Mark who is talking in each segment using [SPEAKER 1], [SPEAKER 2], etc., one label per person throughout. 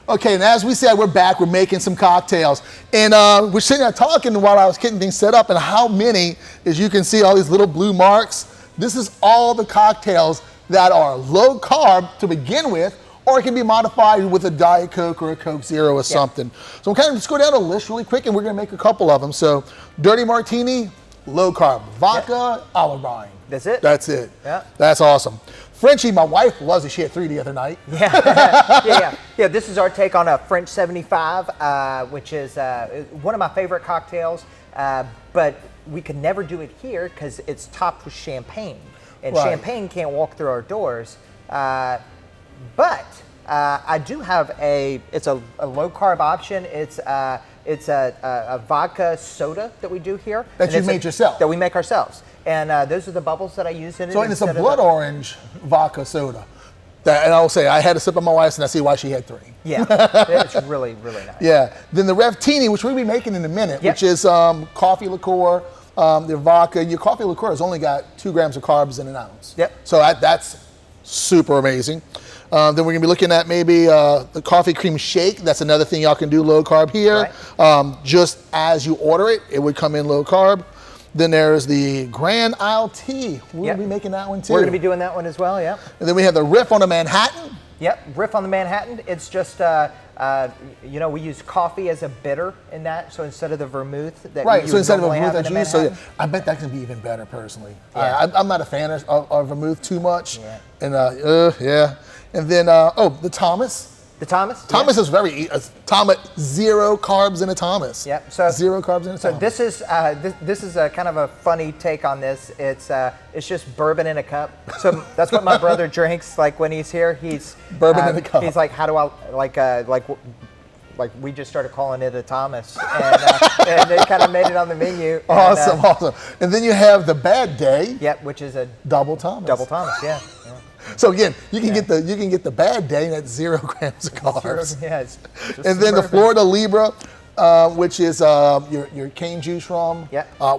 [SPEAKER 1] Okay, and as we said, we're back. We're making some cocktails. And we're sitting there talking while I was getting things set up, and how many, as you can see, all these little blue marks. This is all the cocktails that are low carb to begin with, or it can be modified with a Diet Coke or a Coke Zero or something. So I'm kind of just go down the list really quick, and we're going to make a couple of them. So Dirty Martini, low carb. Vodka, olive brine.
[SPEAKER 2] That's it?
[SPEAKER 1] That's it.
[SPEAKER 2] Yeah.
[SPEAKER 1] That's awesome. Frenchie, my wife loves it. She had 3 the other night.
[SPEAKER 2] Yeah. This is our take on a French 75, which is one of my favorite cocktails, but we could never do it here because it's topped with champagne, and champagne can't walk through our doors. But I do have it's a low carb option. It's a vodka soda that we do here.
[SPEAKER 1] That you made yourself?
[SPEAKER 2] That we make ourselves. And those are the bubbles that I use in it.
[SPEAKER 1] So it's a blood orange vodka soda. And I'll say, I had a sip of my wife's, and I see why she had 3.
[SPEAKER 2] Yeah, it's really, really nice.
[SPEAKER 1] Yeah. Then the Revtini, which we'll be making in a minute, which is coffee liqueur, the vodka. Your coffee liqueur has only got 2 grams of carbs in an ounce.
[SPEAKER 2] Yep.
[SPEAKER 1] So that's super amazing. Then we're gonna be looking at maybe the coffee cream shake. That's another thing y'all can do low carb here. Right. Just as you order it, it would come in low carb. Then there's the Granola Iced Tea. We're gonna be making that one too.
[SPEAKER 2] We're gonna be doing that one as well, yeah.
[SPEAKER 1] And then we have the Riff on the Manhattan.
[SPEAKER 2] Yep, Riff on the Manhattan. It's just, we use coffee as a bitter in that. So instead of the vermouth that
[SPEAKER 1] so instead of a vermouth that you use, so I bet that can be even better personally. Yeah. I'm not a fan of vermouth too much. Yeah. And And then, the Thomas.
[SPEAKER 2] The Thomas?
[SPEAKER 1] Thomas is very, Thomas, 0 carbs in a Thomas.
[SPEAKER 2] Yep. So
[SPEAKER 1] 0 carbs in a Thomas.
[SPEAKER 2] So this is a kind of a funny take on this. It's just bourbon in a cup. So that's what my brother drinks. Like when he's here, he's
[SPEAKER 1] bourbon in a cup.
[SPEAKER 2] He's like, how do I like we just started calling it a Thomas, and they kind of made it on the menu.
[SPEAKER 1] Awesome. And then you have the Bad Day.
[SPEAKER 2] Yep, which is a
[SPEAKER 1] double Thomas.
[SPEAKER 2] Double Thomas, yeah.
[SPEAKER 1] So again, you can get the Bad Day, and that's 0 grams of carbs. And then the Florida Libra, which is your cane juice rum.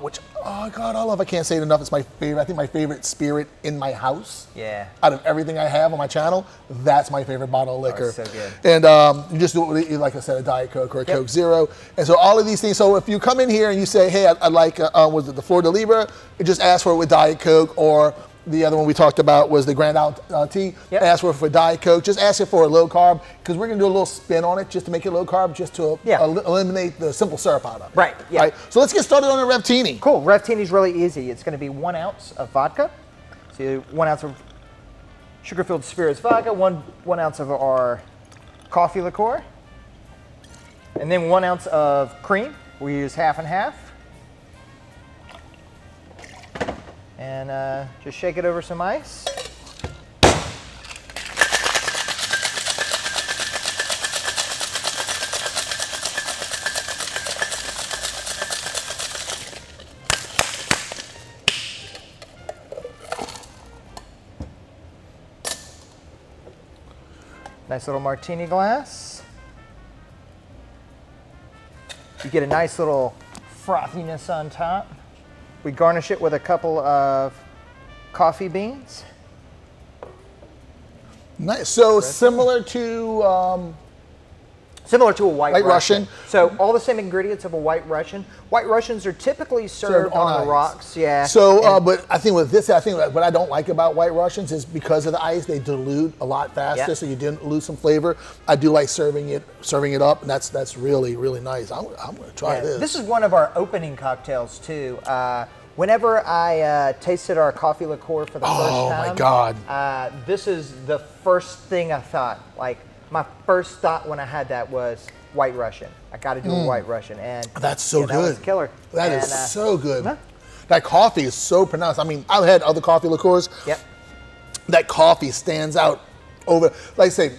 [SPEAKER 1] Which, oh God, I love. I can't say it enough. It's my favorite. I think my favorite spirit in my house. Yeah. Out of everything I have on my channel, that's my favorite bottle of liquor.
[SPEAKER 2] Oh, so good.
[SPEAKER 1] And you just do it with, like I said, a Diet Coke or a Coke Zero. And so all of these things. So if you come in here and you say, hey, I'd like, was it the Florida Libra? You just ask for it with Diet Coke, or the other one we talked about was the Granola Iced Tea. Ask for Diet Coke. Just ask it for a low carb, because we're going to do a little spin on it just to make it low carb, just to eliminate the simple syrup out of it. Right. So let's get started on the Revtini.
[SPEAKER 2] Cool. Revtini's really easy. It's going to be 1 ounce of vodka. So 1 ounce of Sugarfield Spirits vodka, 1 ounce of our coffee liqueur, and then 1 ounce of cream. We use half and half. And just shake it over some ice. Nice little martini glass. You get a nice little frothiness on top. We garnish it with a couple of coffee beans.
[SPEAKER 1] Nice. So similar to
[SPEAKER 2] a White Russian. So all the same ingredients of a White Russian. White Russians are typically served on the rocks. Yeah.
[SPEAKER 1] So, but I think with this, what I don't like about White Russians is because of the ice, they dilute a lot faster, so you didn't lose some flavor. I do like serving it up, and that's really, really nice. I'm going to try this.
[SPEAKER 2] This is one of our opening cocktails too. Whenever I tasted our coffee liqueur for the first time,
[SPEAKER 1] my God,
[SPEAKER 2] this is the first thing I thought. Like, my first thought when I had that was White Russian. I got to do a White Russian, and
[SPEAKER 1] that's so good.
[SPEAKER 2] That was killer.
[SPEAKER 1] That is so good. That coffee is so pronounced. I mean, I've had other coffee liqueurs. Yep. That coffee stands out over. Like I say,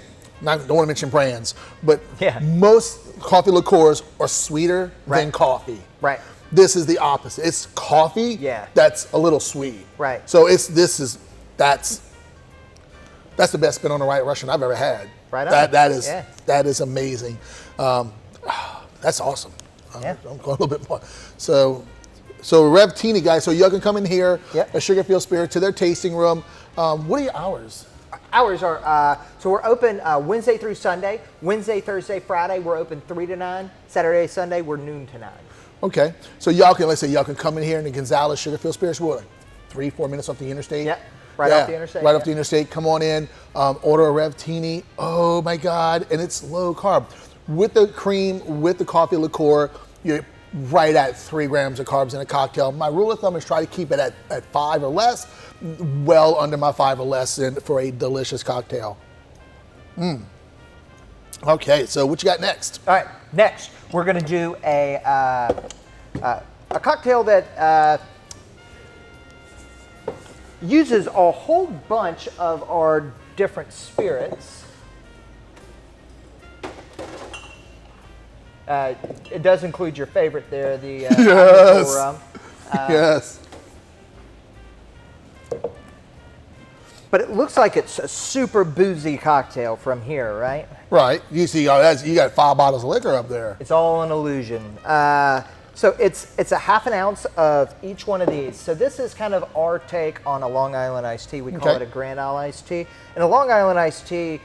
[SPEAKER 1] don't want to mention brands, but most coffee liqueurs are sweeter than coffee. Right. This is the opposite. It's coffee that's a little sweet. Right. So that's the best spin on a White Russian I've ever had. Right on. That is amazing. That's awesome. I'm going a little bit more. So Revtini, guys. So y'all can come in here at Sugarfield Spirit to their tasting room. What are your hours?
[SPEAKER 2] Hours are, so we're open Wednesday through Sunday. Wednesday, Thursday, Friday, we're open 3 to 9. Saturday, Sunday, we're noon to 9.
[SPEAKER 1] Okay, so y'all can, let's say y'all can come in here in the Gonzales Sugarfield Spirits, what, like 3-4 minutes off the interstate?
[SPEAKER 2] Yep, right off the interstate.
[SPEAKER 1] Right off the interstate, come on in, order a Revtini, oh my God, and it's low carb. With the cream, with the coffee liqueur, you're right at 3 grams of carbs in a cocktail. My rule of thumb is try to keep it at 5 or less, well under my 5 or less for a delicious cocktail. Okay, so what you got next?
[SPEAKER 2] All right, next we're gonna do a cocktail that uses a whole bunch of our different spirits. It does include your favorite there, the
[SPEAKER 1] yes.
[SPEAKER 2] rum.
[SPEAKER 1] Yes.
[SPEAKER 2] But it looks like it's a super boozy cocktail from here, right?
[SPEAKER 1] Right. You see, you got 5 bottles of liquor up there.
[SPEAKER 2] It's all an illusion. So it's a half an ounce of each one of these. So this is kind of our take on a Long Island iced tea. We call it a Granola Iced Tea. And a Long Island iced tea,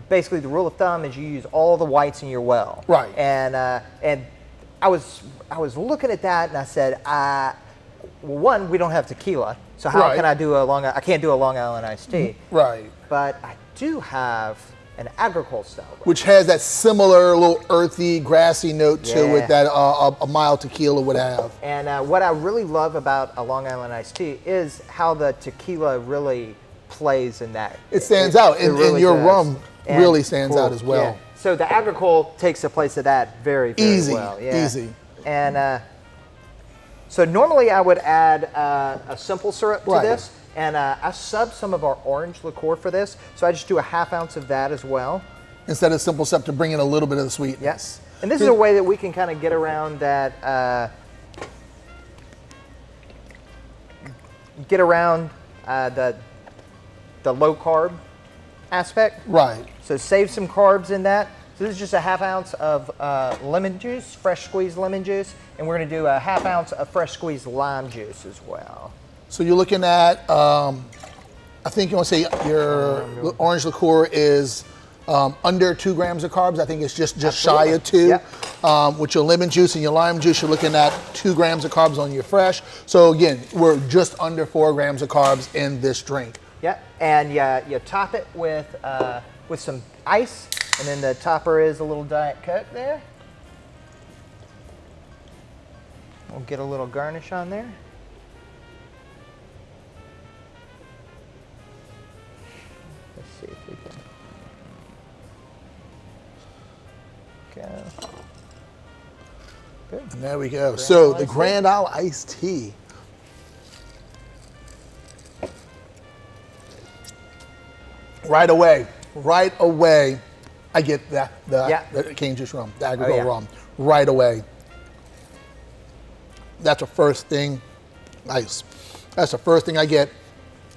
[SPEAKER 2] basically the rule of thumb is you use all the whites in your well.
[SPEAKER 1] Right.
[SPEAKER 2] And I was looking at that and I said, well, one, we don't have tequila, so how can I do I can't do a Long Island iced tea.
[SPEAKER 1] Right.
[SPEAKER 2] But I do have an agricole style,
[SPEAKER 1] which has that similar little earthy, grassy note to it that a mild tequila would have.
[SPEAKER 2] And what I really love about a Long Island iced tea is how the tequila really plays in that.
[SPEAKER 1] It stands out, and
[SPEAKER 2] really
[SPEAKER 1] your
[SPEAKER 2] does.
[SPEAKER 1] rum really stands out as well.
[SPEAKER 2] Yeah. So the agricole takes the place of that very, very
[SPEAKER 1] easy,
[SPEAKER 2] well. Yeah.
[SPEAKER 1] Easy.
[SPEAKER 2] And so normally I would add a simple syrup to this. And I sub some of our orange liqueur for this, so I just do a half ounce of that as well.
[SPEAKER 1] Instead of simple syrup to bring in a little bit of the sweetness.
[SPEAKER 2] Yes. And this is a way that we can kind of get around that, the low carb aspect.
[SPEAKER 1] Right.
[SPEAKER 2] So save some carbs in that. So this is just a half ounce of lemon juice, fresh squeezed lemon juice, and we're going to do a half ounce of fresh squeezed lime juice as well.
[SPEAKER 1] So you're looking at, I think you want to say your orange liqueur is under 2 grams of carbs. I think it's just shy of 2. Yep. With your lemon juice and your lime juice, you're looking at 2 grams of carbs on your fresh. So again, we're just under 4 grams of carbs in this drink.
[SPEAKER 2] Yep, and you top it with some ice, and then the topper is a little Diet Coke there. We'll get a little garnish on there. Let's see if we can go. Good.
[SPEAKER 1] And there we go. So the Granola Iced Tea. Right away, I get the cane juice rum, the agricole rum, right away. That's the first thing, nice. That's the first thing I get.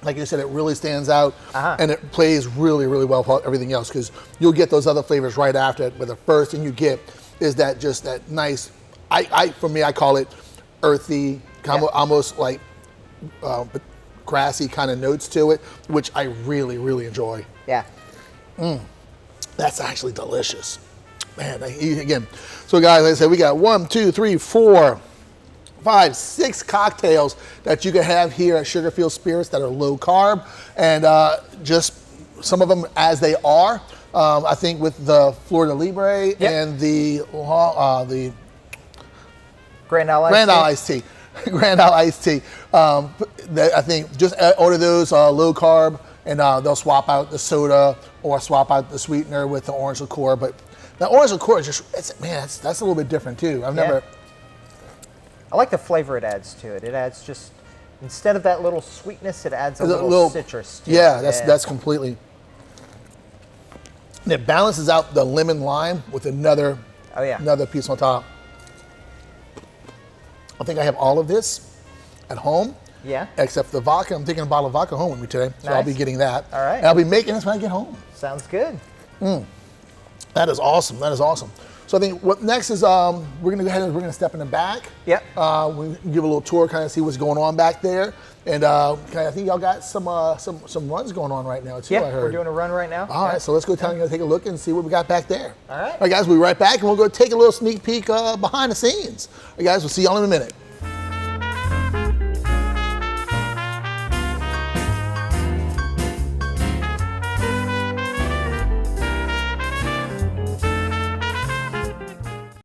[SPEAKER 1] Like I said, it really stands out, and it plays really, really well with everything else, because you'll get those other flavors right after it, but the first thing you get is that nice, for me, I call it earthy, almost like grassy kind of notes to it, which I really, really enjoy.
[SPEAKER 2] Yeah.
[SPEAKER 1] That's actually delicious. Man, again. So guys, like I said, we got 1, 2, 3, 4, 5, 6 cocktails that you can have here at Sugarfield Spirits that are low carb, and just some of them as they are. I think with the Florida Libra and the
[SPEAKER 2] Granola
[SPEAKER 1] Iced Tea. Granola Iced Tea. I think just order those low carb, and they'll swap out the soda or swap out the sweetener with the orange liqueur. But the orange liqueur is just, that's a little bit different too. I
[SPEAKER 2] like the flavor it adds to it. It adds just, instead of that little sweetness, it adds a little citrus to it.
[SPEAKER 1] That's completely. And it balances out the lemon lime with another piece on top. I think I have all of this at home.
[SPEAKER 2] Yeah.
[SPEAKER 1] Except the vodka. I'm taking a bottle of vodka home with me today, so I'll be getting that.
[SPEAKER 2] All right.
[SPEAKER 1] And I'll be making this when I get home.
[SPEAKER 2] Sounds good.
[SPEAKER 1] That is awesome. That is awesome. So I think what next is we're going to go ahead and we're going to step in the back.
[SPEAKER 2] Yep.
[SPEAKER 1] We'll give a little tour, kind of see what's going on back there. And okay, I think y'all got some runs going on right now too.
[SPEAKER 2] Yeah,
[SPEAKER 1] I heard.
[SPEAKER 2] we're doing a run right now.
[SPEAKER 1] All right, so let's go take a look and see what we got back there.
[SPEAKER 2] All right.
[SPEAKER 1] All right, guys, we'll be right back, and we'll go take a little sneak peek behind the scenes. All right, guys, we'll see y'all in a minute.